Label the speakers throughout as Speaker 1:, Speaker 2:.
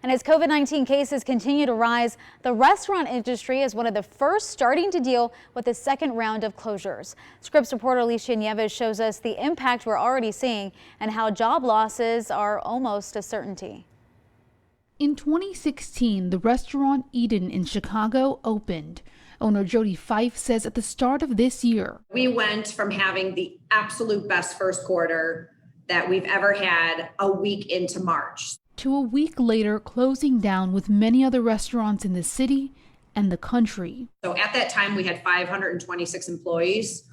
Speaker 1: And as COVID-19 cases continue to rise, the restaurant industry is one of the first starting to deal with the second round of closures. Scripps reporter Alicia Nieves shows us the impact we're already seeing and how job losses are almost a certainty.
Speaker 2: In 2016, the restaurant Eden in Chicago opened. Owner Jody Fife says at the start of this year,
Speaker 3: we went from having the absolute best first quarter that we've ever had a week into March
Speaker 2: to a week later closing down with many other restaurants in the city and the country.
Speaker 3: So at that time, we had 526 employees.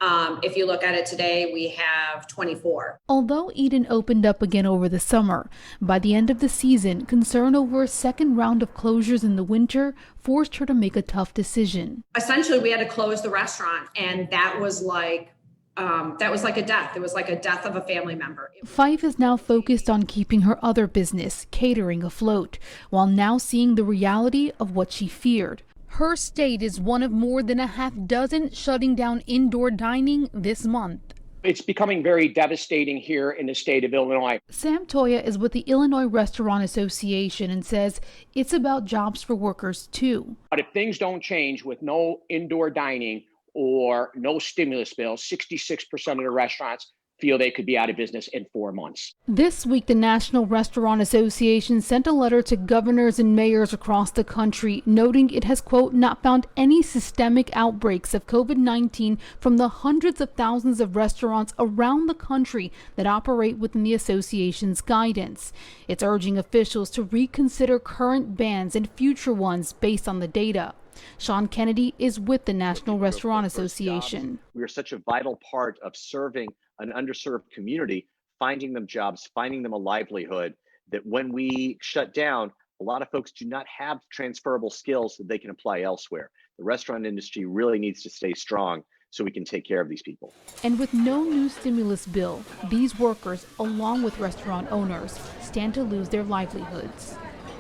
Speaker 3: If you look at it today, we have 24.
Speaker 2: Although Eden opened up again over the summer, by the end of the season, concern over a second round of closures in the winter forced her to make a tough decision.
Speaker 3: Essentially, we had to close the restaurant, and that was like a death. It was like a death of a family member.
Speaker 2: Fife is now focused on keeping her other business, catering, afloat, while now seeing the reality of what she feared. Her state is one of more than a half dozen shutting down indoor dining this month.
Speaker 4: It's becoming very devastating here in the state of Illinois.
Speaker 2: Sam Toya is with the Illinois Restaurant Association and says it's about jobs for workers too.
Speaker 4: But if things don't change with no indoor dining or no stimulus bill, 66% of the restaurants feel they could be out of business in 4 months.
Speaker 2: This week, the National Restaurant Association sent a letter to governors and mayors across the country, noting it has, quote, not found any systemic outbreaks of COVID-19 from the hundreds of thousands of restaurants around the country that operate within the association's guidance. It's urging officials to reconsider current bans and future ones based on the data. Sean Kennedy is with the National Restaurant Association.
Speaker 5: We are such a vital part of serving an underserved community, finding them jobs, finding them a livelihood, that when we shut down, a lot of folks do not have transferable skills that they can apply elsewhere. The restaurant industry really needs to stay strong so we can take care of these people.
Speaker 2: And with no new stimulus bill, these workers, along with restaurant owners, stand to lose their livelihoods.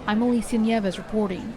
Speaker 2: I'm Alicia Nieves reporting.